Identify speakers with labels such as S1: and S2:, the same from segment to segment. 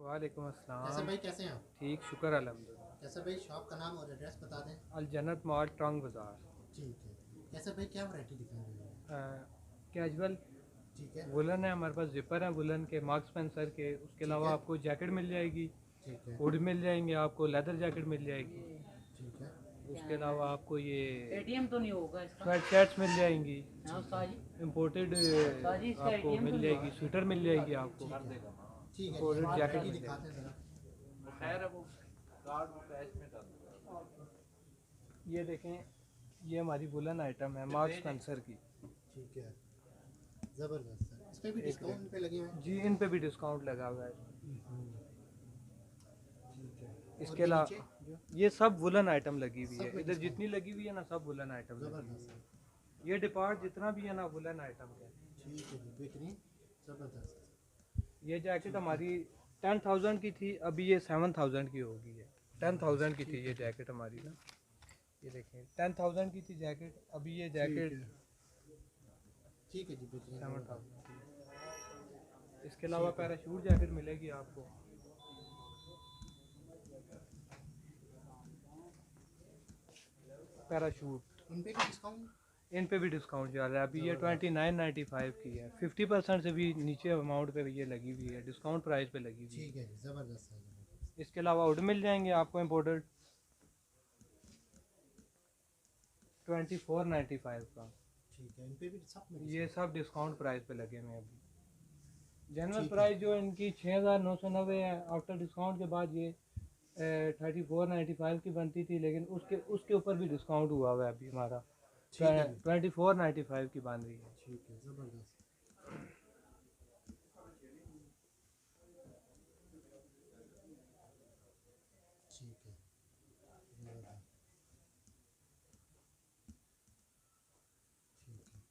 S1: वालेकुम
S2: कैसे
S1: अस्सलाम।
S2: भाई, कैसे हैं आप?
S1: ठीक, शुक्र अल्हम्दुलिल्लाह।
S2: कैसे भाई, शॉप का नाम और एड्रेस बता दें।
S1: अल जन्नत मॉल टोंग बाज़ार।
S2: ठीक है। कैसे भाई, क्या वैरायटी दिखाएंगे?
S1: कैजुअल
S2: ठीक है।
S1: वुलन है हमारे पास, जिपर है वुलन के, मार्क्स स्पेंसर के। उसके
S2: ठीक
S1: अलावा
S2: है।
S1: आपको जैकेट मिल जाएगी,
S2: ठीक है।
S1: हुड मिल जाएंगे आपको, लेदर जैकेट मिल जाएगी।
S2: ठीक है।
S1: उसके अलावा आपको ये
S3: एटीएम तो नहीं होगा इसका।
S1: स्वेट शर्ट्स मिल जाएंगी,
S3: हाँ उस्ताद जी,
S1: इम्पोर्टेड
S3: उस्ताद जी इसका
S1: आपको
S3: एटीएम तो
S1: मिल
S3: नहीं
S1: जाएगी,
S3: होगा।
S1: स्वेटर मिल जाएगी आपको,
S2: ठीक है। ठीक है जी,
S1: इम्पोर्टेड
S2: हमारी
S1: जैकेट
S2: वैरायटी
S1: मिल
S2: दिखाते
S1: जाएगी।
S2: हैं ज़रा।
S1: ये देखें, ये हमारी वुलन आइटम है मार्क्स स्पेंसर की।
S2: ठीक है, ज़बरदस्त है। इस पर भी डिस्काउंट पे लगे हुए हैं।
S1: जी, इन पे भी डिस्काउंट लगा हुआ है।
S2: ठीक है। और
S1: इसके
S2: ये
S1: अलावा
S2: नीचे
S1: ये सब वुलन आइटम लगी हुई
S2: सब
S1: है,
S2: में
S1: इधर
S2: discount।
S1: जितनी लगी हुई है ना सब वुलन आइटम लगी हुई
S2: ज़बरदस्त है।
S1: है। ये डिपार्ट जितना भी है ना वुलन आइटम है।
S2: ठीक है जी, बेहतरीन, ज़बरदस्त।
S1: ये जैकेट हमारी 10,000 की थी, अभी ये 7,000 की हो गई है। 10,000 की थी ये जैकेट हमारी ना, ये देखें 10,000 की थी जैकेट, अभी ये जैकेट
S2: ठीक है जी, बेहतरीन।
S1: 7,000 की है। इसके अलावा पैराशूट जैकेट मिलेगी आपको। पैराशूट
S2: इन पे भी डिस्काउंट।
S1: इन पे भी डिस्काउंट चल रहा है, अभी ये 29.95 की है, 50% से भी नीचे अमाउंट पे ये लगी हुई है, डिस्काउंट प्राइस पे लगी हुई है।
S2: ठीक है जी, ज़बरदस्त है, ज़बरदस्त।
S1: इसके अलावा हुड मिल जाएंगे आपको इम्पोर्टेड 24.95 का।
S2: ठीक है, इन पे भी सब में
S1: ये सब डिस्काउंट प्राइस पे लगे हुए हैं अभी। जनरल
S2: ठीक है।
S1: प्राइस जो इनकी 6,990 है, आफ्टर डिस्काउंट के बाद ये 34.95 की बनती थी, लेकिन उसके उसके ऊपर भी डिस्काउंट हुआ हुआ है अभी हमारा,
S2: ठीक है जी।
S1: 24.95 की बन रही है।
S2: ठीक है, ज़बरदस्त। ठीक है, ज़बरदस्त। ठीक है।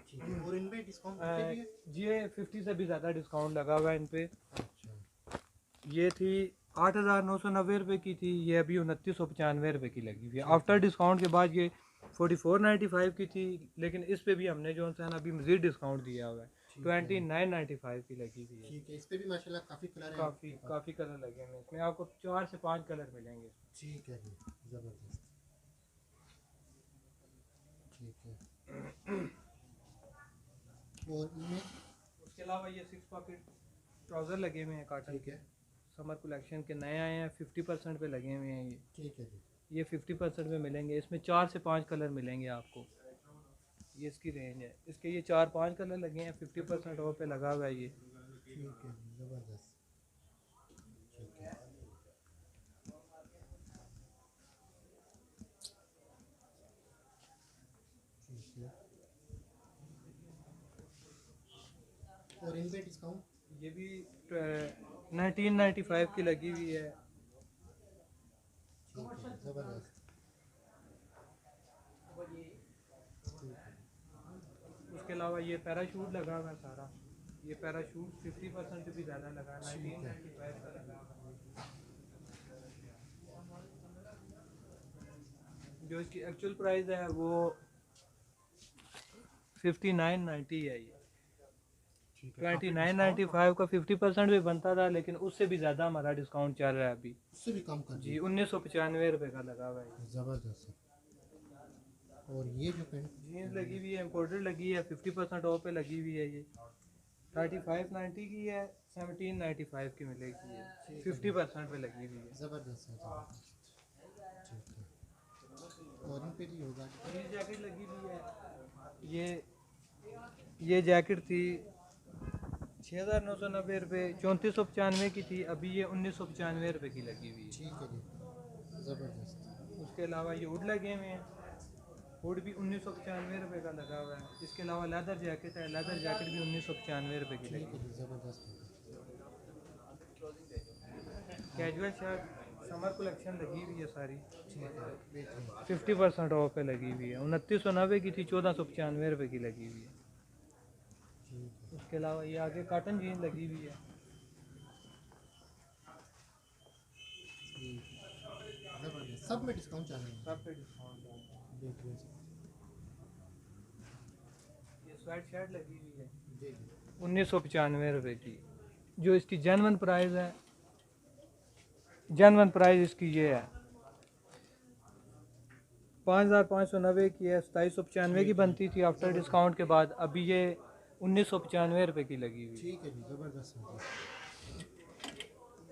S2: ठीक है, और इन पे डिस्काउंट पे भी है?
S1: ये 50 से भी ज़्यादा डिस्काउंट लगा हुआ है इन पे।
S2: अच्छा।
S1: ये थी 8,990 रुपये की थी, ये अभी 2,995 रुपये की लगी हुई है। आफ्टर डिस्काउंट के बाद ये 44.95 की थी, लेकिन इस पे भी हमने जो है ना अभी मज़ीद डिस्काउंट दिया हुआ है, 29.95 की लगी हुई है।
S2: ठीक है, इस पे भी माशाल्लाह काफ़ी कलर है।
S1: काफ़ी कलर लगे हैं इसमें, आपको 4 से 5 कलर मिलेंगे।
S2: ठीक है जी, ज़बरदस्त। ठीक है। और इनमें
S1: उसके अलावा ये 6 पॉकेट ट्राउज़र लगे हुए हैं काटन
S2: ठीक
S1: के,
S2: है।
S1: समर कलेक्शन के नए आए हैं, 50% पे लगे हुए हैं ये।
S2: ठीक है जी।
S1: ये 50% में मिलेंगे, इसमें 4 से 5 कलर मिलेंगे आपको। ये इसकी रेंज है, इसके ये 4-5 कलर लगे हैं, 50% ऑफ पे लगा हुआ है ये।
S2: ठीक है जी, ज़बरदस्त। ठीक है। ठीक है। और इन पे डिस्काउंट?
S1: ये भी 1995 की लगी हुई है।
S2: ठीक है, ज़बरदस्त। ठीक है।
S1: उसके अलावा ये पैराशूट लगा हुआ है सारा, ये पैराशूट 50% से भी ज़्यादा लगा है, 1995 का लगा हुआ है। जो इसकी एक्चुअल प्राइस है वो 59.90 है ये। 29.95 का 50% भी बनता था, लेकिन उससे भी ज़्यादा हमारा डिस्काउंट चल रहा है अभी।
S2: उससे भी कम कर
S1: जी, 1995 रुपये का लगा हुआ है।
S2: ज़बरदस्त है। और ये जो पेंट
S1: जीन्स लगी हुई है, इम्पोर्टेड लगी है, 50% ऑफ पे लगी हुई है ये। 35.90 की है, 17.95 की मिलेगी ये, 50% पे लगी हुई है।
S2: ज़बरदस्त है, ज़बरदस्त। ठीक है। और इन पे भी होगा?
S1: ये जैकेट लगी हुई है, ये जैकेट थी ₹6,990 ₹3,495 की थी, अभी ये ₹1,995 की लगी हुई है।
S2: ठीक है जी, ज़बरदस्त।
S1: उसके अलावा ये हुड लगे हुए हैं, हुड भी ₹1,995 का लगा हुआ है। इसके अलावा लेदर जैकेट है, लेदर जैकेट भी ₹1,995 की लगी
S2: ठीक है जी, ज़बरदस्त।
S1: है। कैजुअल शर्ट समर कलेक्शन लगी हुई है सारी,
S2: ठीक है, बेहतरीन।
S1: 50% ऑफ पे लगी हुई है। 2990 की थी, ₹1,495 की लगी हुई है।
S2: ठीक है,
S1: उसके अलावा ये आगे कॉटन जीन लगी हुई है,
S2: ठीक है, ज़बरदस्त। सब में डिस्काउंट चल रहा है।
S1: सब पे डिस्काउंट है।
S2: बेहतरीन।
S1: ये स्वेट शर्ट लगी हुई है
S2: जी जी,
S1: ₹1,995 की, जो इसकी जेन्युइन प्राइस है, जेन्युइन प्राइस इसकी ये है 5,590 की है। 2,795 की बनती थी आफ्टर डिस्काउंट के बाद, अभी ये ₹1,995 की लगी हुई है।
S2: ठीक है जी, ज़बरदस्त है जी।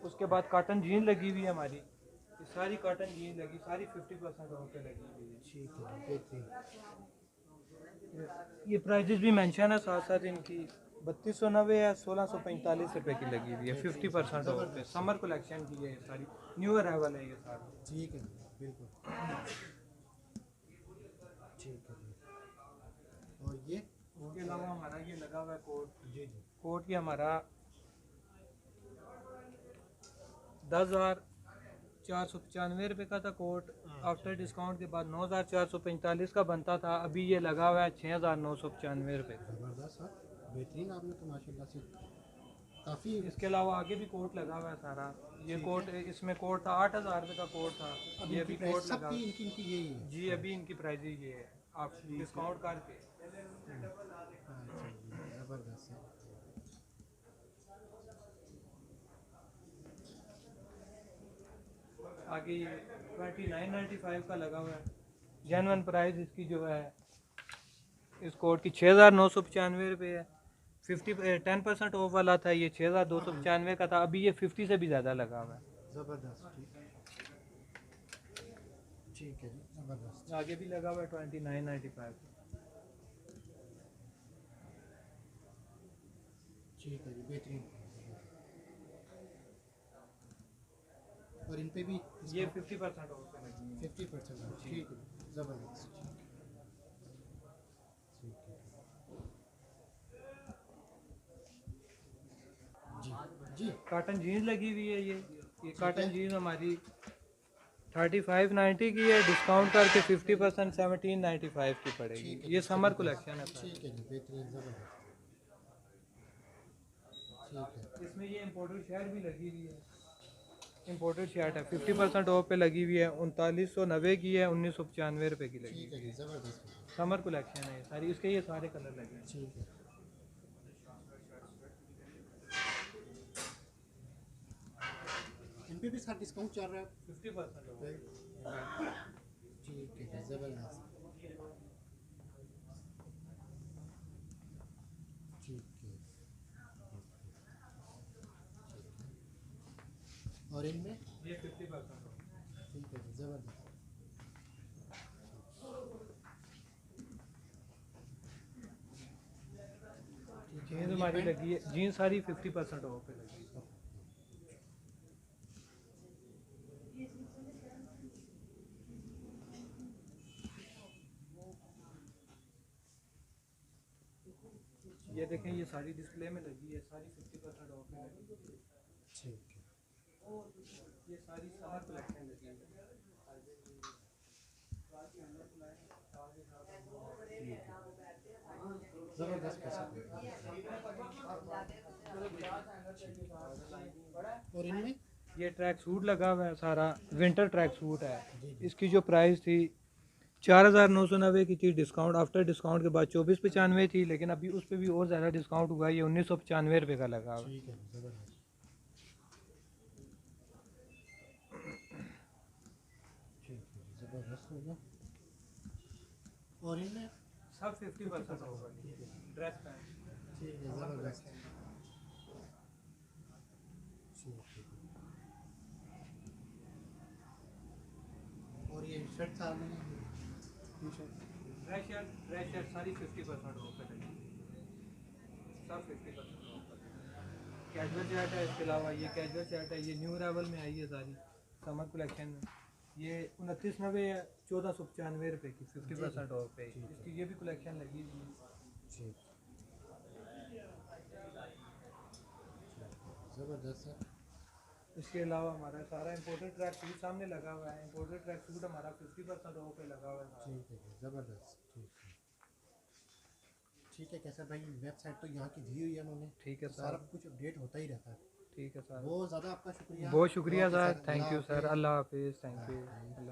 S1: उसके बाद कॉटन जीन लगी हुई है हमारी, ये सारी कॉटन जीन लगी, सारी 50% ऑफ पे लगी हुई है।
S2: ठीक है, बेहतरीन।
S1: ये प्राइजेस भी मेंशन है साथ साथ इनकी। 3,290 है, ₹1,645 की लगी हुई है, 50% ऑफ पे। समर कलेक्शन की है ये सारी, न्यू अराइवल है ये सारी।
S2: ठीक है जी, बिल्कुल। ठीक है जी। और ये?
S1: उसके अलावा हमारा ये लगा हुआ है कोट,
S2: जी जी,
S1: कोट ये हमारा 10,495 का था कोट, आफ्टर डिस्काउंट के बाद 9,445 का बनता था, अभी ये लगा हुआ है ₹6,995 का।
S2: ज़बरदस्त है, बेहतरीन। आपने तो माशाल्लाह से काफ़ी।
S1: इसके अलावा आगे भी कोट लगा हुआ है सारा। ये कोट, इसमें कोट था ₹8,000 का कोट था,
S2: अब
S1: ये
S2: इनकी
S1: अभी
S2: प्राइस
S1: कोट लगा
S2: सबकी इनकी यही है।
S1: जी, अभी इनकी प्राइस ये है, आप डिस्काउंट करके।
S2: अच्छा जी, ज़बरदस्त है।
S1: आगे ये 2995 का लगा हुआ है, जेन्युइन प्राइस इसकी जो है इस कोट की ₹6,995 है। 10% ऑफ वाला था, ये 6,295 का था, अभी ये 50 से भी ज़्यादा लगा हुआ है।
S2: ज़बरदस्त। ठीक है जी, ज़बरदस्त।
S1: आगे भी लगा हुआ है 2995।
S2: ठीक है जी, बेहतरीन। और इन पे भी
S1: ये 50% ऑफ पे लगी है।
S2: 50%। ठीक है, ज़बरदस्त। ठीक है जी जी,
S1: कॉटन जीन्स लगी हुई है, ये
S2: है।
S1: कॉटन जीन्स हमारी 3590 की है, डिस्काउंट करके 50% 1795 की पड़ेगी।
S2: ठीक है,
S1: ये समर कलेक्शन है सारी।
S2: ठीक है जी, बेहतरीन, ज़बरदस्त। ठीक है,
S1: इसमें ये इम्पोर्टेड शर्ट भी लगी हुई है, इम्पोर्टेड शर्ट है, 50% ऑफ पे लगी हुई है, 3990 की है, ₹1,995 की लगी
S2: ठीक
S1: हुई
S2: है जी, ज़बरदस्त।
S1: है। समर कलेक्शन है ये सारी, इसके ये सारे कलर लगे हैं।
S2: ठीक है, इन पे भी साथ डिस्काउंट चल रहा है।
S1: 50% ऑफ।
S2: ठीक है जी, ज़बरदस्त। ठीक है, और इनमें?
S1: ये 50% ऑफ।
S2: ठीक है जी, ज़बरदस्त।
S1: जीन्स हमारी लगी है, जीन्स सारी 50% ऑफ पे लगी है। ये देखें, ये सारी डिस्प्ले में लगी है, सारी 50% ऑफ पे लगी है।
S2: ठीक है,
S1: ये सारी समर कलेक्शन लगी है।
S2: ज़बरदस्त पैसा। और इनमें?
S1: ये ट्रैक सूट लगा हुआ है सारा, विंटर ट्रैक सूट है।
S2: जी जी,
S1: इसकी जो प्राइस थी 4,990 की थी, डिस्काउंट आफ्टर डिस्काउंट के बाद 2495 थी, लेकिन अभी उस पर भी और ज़्यादा डिस्काउंट हुआ है, ये ₹1,995 का लगा हुआ है।
S2: ठीक है, ज़बरदस्त। ठीक है, ज़बरदस्त हो गया। और इनमें?
S1: सब 50% होगा ड्रेस पैंट।
S2: ठीक है, ज़बरदस्त। ठीक है, और ये शर्ट सामने टी शर्ट?
S1: ड्रेस शर्ट सारी 50% ऑफ पे लगी, सब 50% ऑफ पे। कैजुअल शर्ट है, इसके अलावा ये कैजुअल शर्ट है, ये न्यू अराइवल में आई है सारी समर कलेक्शन में। ये 2990 है, 1495 रुपये की 50% ऑफ पे। इसकी ये भी कलेक्शन लगी हुई है।
S2: ठीक, ज़बरदस्त है।
S1: इसके अलावा हमारा सारा इम्पोर्टेड ट्रैक सूट सामने लगा हुआ है। इम्पोर्टेड ट्रैक सूट हमारा 50% ऑफ पे लगा हुआ है हमारा।
S2: ठीक है, ज़बरदस्त। ठीक है, ठीक है कैसर भाई, वेबसाइट तो यहाँ की दी हुई है उन्होंने,
S1: ठीक है
S2: सारा
S1: सर,
S2: कुछ अपडेट होता ही रहता है।
S1: ठीक है सर,
S2: बहुत ज़्यादा आपका शुक्रिया।
S1: बहुत शुक्रिया
S2: okay
S1: sir,
S2: sir,
S1: thank
S2: Allah
S1: you sir,
S2: हाफिज़।
S1: अल्लाह हाफिज़, थैंक यू।
S2: हाँ।
S1: अल्लाह